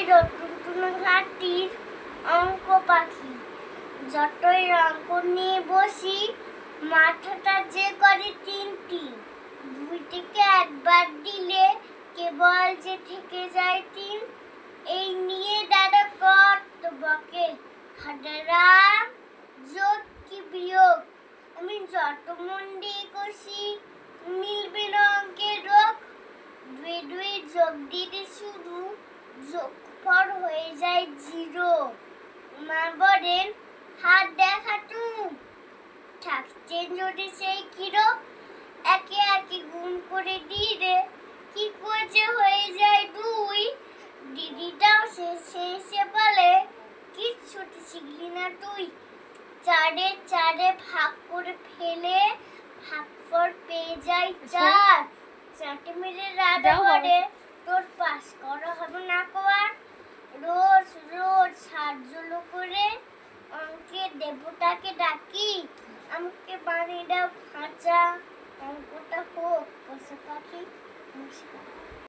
টুনটুন ঘাটির অঙ্ক পাখি। যতই অঙ্ক নিয়ে বসি মাথাটা যে করে তিনটি। দুই থেকে একবার দিলে কেবল যে থেকে যায় তিন। এই নিয়ে দাদা কত বকে, হাজারাম যোগ কি বিয়োগ। আমি যত মন দিয়ে কষি মিলবে না অঙ্কের রোগ। দুই দুই যোগ দিতে শুধু যোগফল হয়ে যায় জিরো। মা বলেন হাত দেখাটু থাকছে যদি সেই কিরো। একে একে গুণ করে দিলে কি করে হয়ে যায় দুই। দিদিটাও শেষে বলে কিচ্ছুটি শিখলি না তুই। চারে চারে ভাগ করে ফেলে ভাগফল পেয়ে যায় চার। চারটে মিলে রাধা বলে তোর পাস করা হবে না কোয়ার। রোজ রোজ সাহায্য করে অঙ্কের দেবতাকে ডাকি। আমাকে বানিয়ে দাও খাঁচা, অঙ্কটা হোক পশু পাখি। নমস্কার।